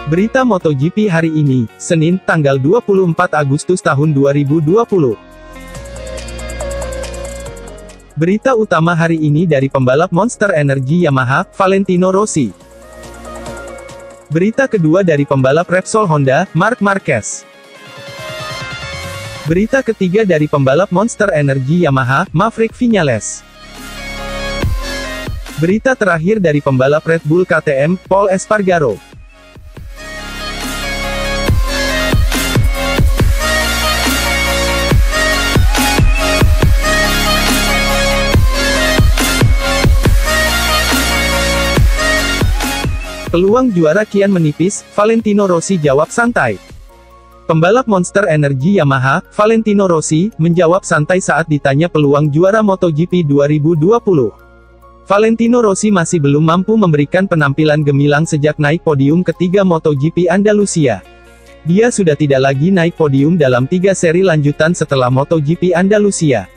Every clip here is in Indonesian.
Berita MotoGP hari ini, Senin, tanggal 24 Agustus tahun 2020. Berita utama hari ini dari pembalap Monster Energy Yamaha, Valentino Rossi. Berita kedua dari pembalap Repsol Honda, Marc Marquez. Berita ketiga dari pembalap Monster Energy Yamaha, Maverick Viñales. Berita terakhir dari pembalap Red Bull KTM, Pol Espargaro. Peluang juara kian menipis, Valentino Rossi jawab santai. Pembalap Monster Energy Yamaha, Valentino Rossi, menjawab santai saat ditanya peluang juara MotoGP 2020. Valentino Rossi masih belum mampu memberikan penampilan gemilang sejak naik podium ketiga MotoGP Andalusia. Dia sudah tidak lagi naik podium dalam 3 seri lanjutan setelah MotoGP Andalusia.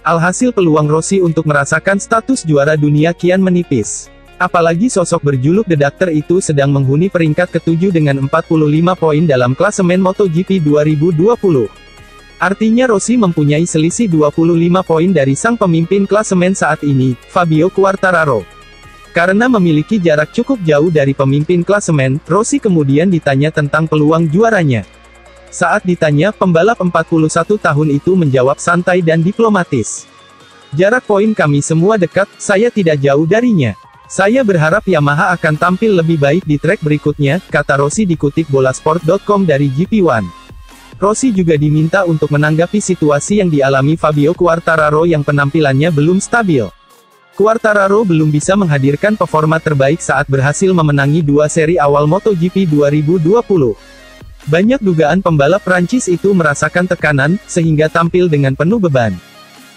Alhasil peluang Rossi untuk merasakan status juara dunia kian menipis. Apalagi sosok berjuluk The Doctor itu sedang menghuni peringkat ke-7 dengan 45 poin dalam klasemen MotoGP 2020. Artinya Rossi mempunyai selisih 25 poin dari sang pemimpin klasemen saat ini, Fabio Quartararo. Karena memiliki jarak cukup jauh dari pemimpin klasemen, Rossi kemudian ditanya tentang peluang juaranya. Saat ditanya, pembalap 41 tahun itu menjawab santai dan diplomatis. "Jarak poin kami semua dekat, saya tidak jauh darinya. Saya berharap Yamaha akan tampil lebih baik di trek berikutnya," kata Rossi dikutip bolasport.com dari GP1. Rossi juga diminta untuk menanggapi situasi yang dialami Fabio Quartararo yang penampilannya belum stabil. Quartararo belum bisa menghadirkan performa terbaik saat berhasil memenangi 2 seri awal MotoGP 2020. Banyak dugaan pembalap Prancis itu merasakan tekanan, sehingga tampil dengan penuh beban.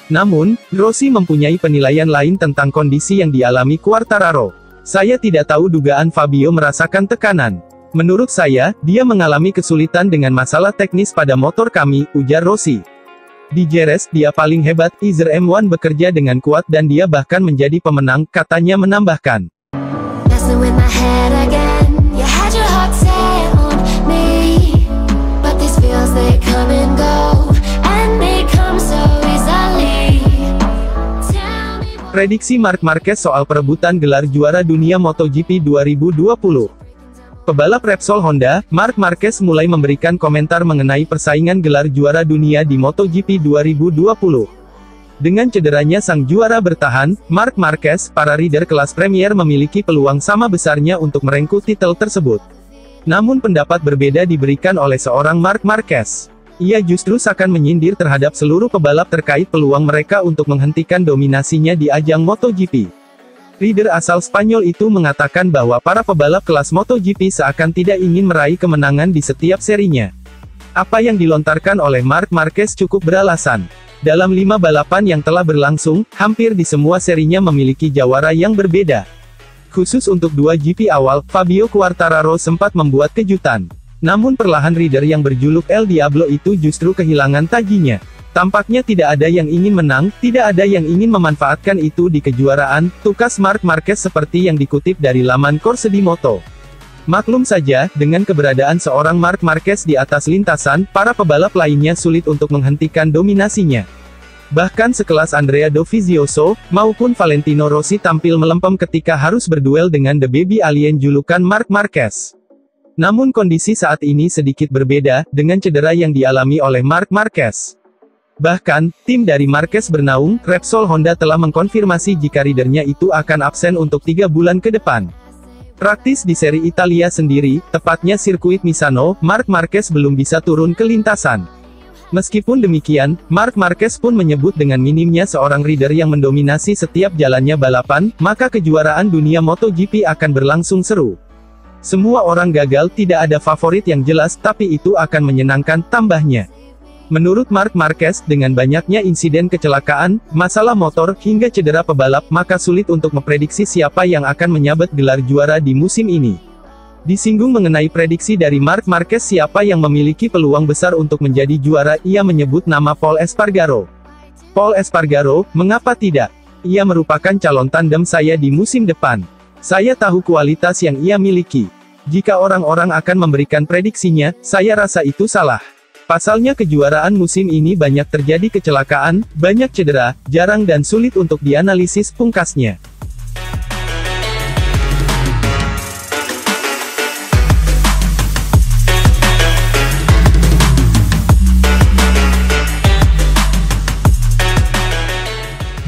Namun, Rossi mempunyai penilaian lain tentang kondisi yang dialami Quartararo. "Saya tidak tahu dugaan Fabio merasakan tekanan. Menurut saya, dia mengalami kesulitan dengan masalah teknis pada motor kami," ujar Rossi. "Di Jerez, dia paling hebat, Izer M1 bekerja dengan kuat dan dia bahkan menjadi pemenang," katanya menambahkan. Prediksi Marc Marquez soal perebutan gelar juara dunia MotoGP 2020. Pebalap Repsol Honda, Marc Marquez mulai memberikan komentar mengenai persaingan gelar juara dunia di MotoGP 2020. Dengan cederanya sang juara bertahan, Marc Marquez, para rider kelas Premier memiliki peluang sama besarnya untuk merengkuh titel tersebut. Namun pendapat berbeda diberikan oleh seorang Marc Marquez. Ia justru seakan menyindir terhadap seluruh pebalap terkait peluang mereka untuk menghentikan dominasinya di ajang MotoGP. Rider asal Spanyol itu mengatakan bahwa para pebalap kelas MotoGP seakan tidak ingin meraih kemenangan di setiap serinya. Apa yang dilontarkan oleh Marc Marquez cukup beralasan. Dalam 5 balapan yang telah berlangsung, hampir di semua serinya memiliki jawara yang berbeda. Khusus untuk 2 GP awal, Fabio Quartararo sempat membuat kejutan. Namun perlahan rider yang berjuluk El Diablo itu justru kehilangan tajinya. Tampaknya tidak ada yang ingin menang, tidak ada yang ingin memanfaatkan itu di kejuaraan, tukas Marc Marquez seperti yang dikutip dari laman Corse di Moto. Maklum saja, dengan keberadaan seorang Marc Marquez di atas lintasan, para pebalap lainnya sulit untuk menghentikan dominasinya. Bahkan sekelas Andrea Dovizioso, maupun Valentino Rossi tampil melempem ketika harus berduel dengan The Baby Alien julukan Marc Marquez. Namun kondisi saat ini sedikit berbeda, dengan cedera yang dialami oleh Marc Marquez. Bahkan, tim dari Marquez bernaung, Repsol Honda telah mengkonfirmasi jika ridernya itu akan absen untuk 3 bulan ke depan. Praktis di seri Italia sendiri, tepatnya sirkuit Misano, Marc Marquez belum bisa turun ke lintasan. Meskipun demikian, Marc Marquez pun menyebut dengan minimnya seorang rider yang mendominasi setiap jalannya balapan, maka kejuaraan dunia MotoGP akan berlangsung seru. "Semua orang gagal, tidak ada favorit yang jelas, tapi itu akan menyenangkan," tambahnya. Menurut Marc Marquez, dengan banyaknya insiden kecelakaan, masalah motor, hingga cedera pebalap, maka sulit untuk memprediksi siapa yang akan menyabet gelar juara di musim ini. Disinggung mengenai prediksi dari Marc Marquez siapa yang memiliki peluang besar untuk menjadi juara, ia menyebut nama Pol Espargaro. "Pol Espargaro, mengapa tidak? Ia merupakan calon tandem saya di musim depan. Saya tahu kualitas yang ia miliki. Jika orang-orang akan memberikan prediksinya, saya rasa itu salah. Pasalnya kejuaraan musim ini banyak terjadi kecelakaan, banyak cedera, jarang dan sulit untuk dianalisis, pungkasnya.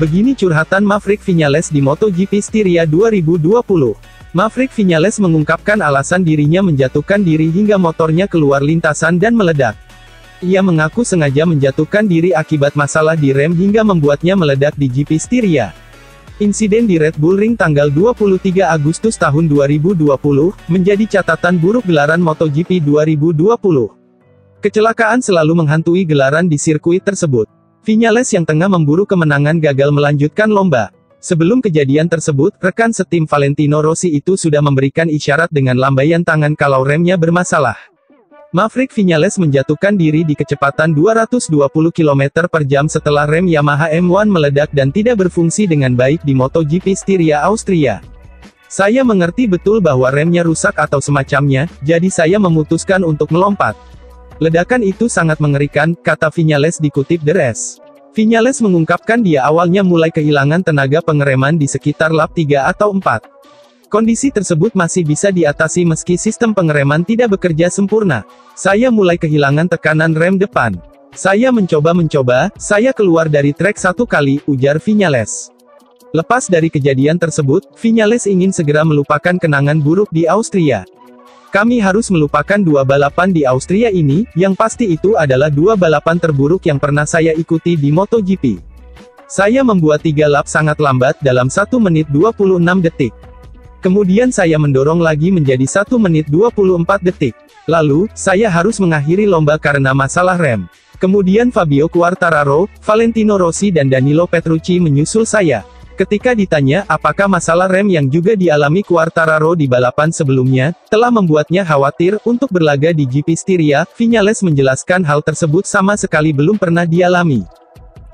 Begini curhatan Maverick Viñales di MotoGP Styria 2020. Maverick Viñales mengungkapkan alasan dirinya menjatuhkan diri hingga motornya keluar lintasan dan meledak. Ia mengaku sengaja menjatuhkan diri akibat masalah di rem hingga membuatnya meledak di GP Styria. Insiden di Red Bull Ring tanggal 23 Agustus tahun 2020, menjadi catatan buruk gelaran MotoGP 2020. Kecelakaan selalu menghantui gelaran di sirkuit tersebut. Viñales yang tengah memburu kemenangan gagal melanjutkan lomba. Sebelum kejadian tersebut, rekan setim Valentino Rossi itu sudah memberikan isyarat dengan lambaian tangan kalau remnya bermasalah. Maverick Viñales menjatuhkan diri di kecepatan 220 km per jam setelah rem Yamaha M1 meledak dan tidak berfungsi dengan baik di MotoGP Styria Austria. Saya mengerti betul bahwa remnya rusak atau semacamnya, jadi saya memutuskan untuk melompat. Ledakan itu sangat mengerikan, kata Viñales dikutip The Race. Viñales mengungkapkan dia awalnya mulai kehilangan tenaga pengereman di sekitar lap 3 atau 4. Kondisi tersebut masih bisa diatasi meski sistem pengereman tidak bekerja sempurna. Saya mulai kehilangan tekanan rem depan. Saya mencoba, saya keluar dari trek 1 kali, ujar Viñales. Lepas dari kejadian tersebut, Viñales ingin segera melupakan kenangan buruk di Austria. Kami harus melupakan 2 balapan di Austria ini, yang pasti itu adalah 2 balapan terburuk yang pernah saya ikuti di MotoGP. Saya membuat 3 lap sangat lambat dalam 1 menit 26 detik. Kemudian saya mendorong lagi menjadi 1 menit 24 detik. Lalu, saya harus mengakhiri lomba karena masalah rem. Kemudian Fabio Quartararo, Valentino Rossi dan Danilo Petrucci menyusul saya. Ketika ditanya apakah masalah rem yang juga dialami Quartararo di balapan sebelumnya, telah membuatnya khawatir untuk berlaga di GP Styria, Viñales menjelaskan hal tersebut sama sekali belum pernah dialami.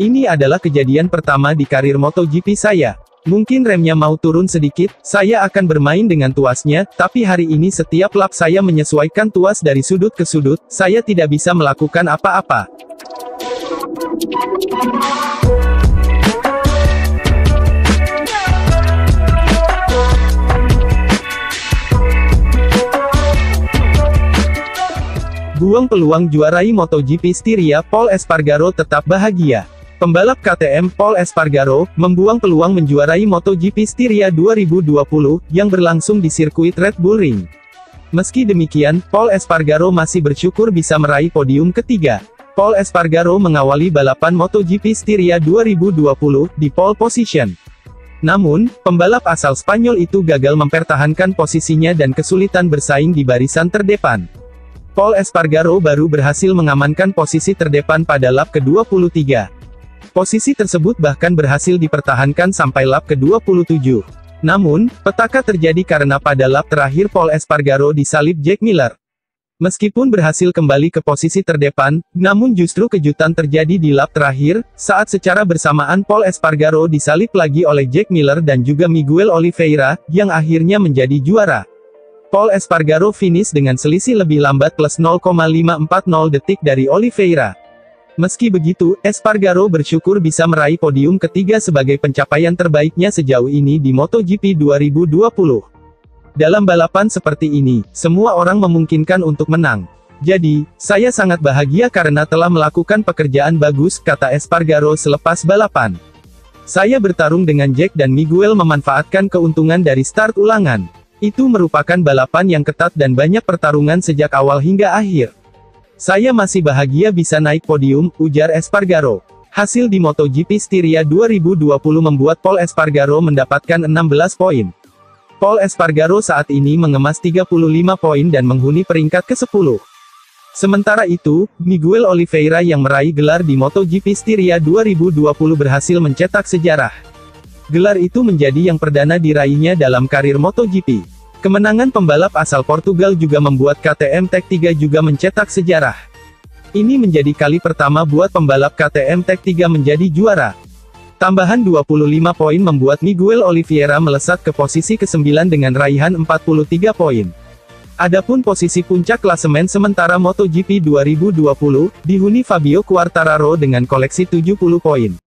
Ini adalah kejadian pertama di karir MotoGP saya. Mungkin remnya mau turun sedikit, saya akan bermain dengan tuasnya, tapi hari ini setiap lap saya menyesuaikan tuas dari sudut ke sudut, saya tidak bisa melakukan apa-apa. Buang peluang juarai MotoGP Styria, Pol Espargaro tetap bahagia. Pembalap KTM Pol Espargaro membuang peluang menjuarai MotoGP Styria 2020 yang berlangsung di sirkuit Red Bull Ring. Meski demikian, Pol Espargaro masih bersyukur bisa meraih podium ketiga. Pol Espargaro mengawali balapan MotoGP Styria 2020 di pole position. Namun, pembalap asal Spanyol itu gagal mempertahankan posisinya dan kesulitan bersaing di barisan terdepan. Pol Espargaro baru berhasil mengamankan posisi terdepan pada lap ke-23. Posisi tersebut bahkan berhasil dipertahankan sampai lap ke-27. Namun, petaka terjadi karena pada lap terakhir Pol Espargaro disalip Jack Miller. Meskipun berhasil kembali ke posisi terdepan, namun justru kejutan terjadi di lap terakhir, saat secara bersamaan Pol Espargaro disalip lagi oleh Jack Miller dan juga Miguel Oliveira, yang akhirnya menjadi juara. Pol Espargaro finish dengan selisih lebih lambat plus 0,540 detik dari Oliveira. Meski begitu, Espargaro bersyukur bisa meraih podium ketiga sebagai pencapaian terbaiknya sejauh ini di MotoGP 2020. Dalam balapan seperti ini, semua orang memungkinkan untuk menang. Jadi, saya sangat bahagia karena telah melakukan pekerjaan bagus, kata Espargaro selepas balapan. Saya bertarung dengan Jack dan Miguel memanfaatkan keuntungan dari start ulangan. Itu merupakan balapan yang ketat dan banyak pertarungan sejak awal hingga akhir. Saya masih bahagia bisa naik podium, ujar Espargaro. Hasil di MotoGP Styria 2020 membuat Pol Espargaro mendapatkan 16 poin. Pol Espargaro saat ini mengemas 35 poin dan menghuni peringkat ke-10. Sementara itu, Miguel Oliveira yang meraih gelar di MotoGP Styria 2020 berhasil mencetak sejarah. Gelar itu menjadi yang perdana diraihnya dalam karir MotoGP. Kemenangan pembalap asal Portugal juga membuat KTM Tech3 juga mencetak sejarah. Ini menjadi kali pertama buat pembalap KTM Tech3 menjadi juara. Tambahan 25 poin membuat Miguel Oliveira melesat ke posisi ke-9 dengan raihan 43 poin. Adapun posisi puncak klasemen sementara MotoGP 2020, dihuni Fabio Quartararo dengan koleksi 70 poin.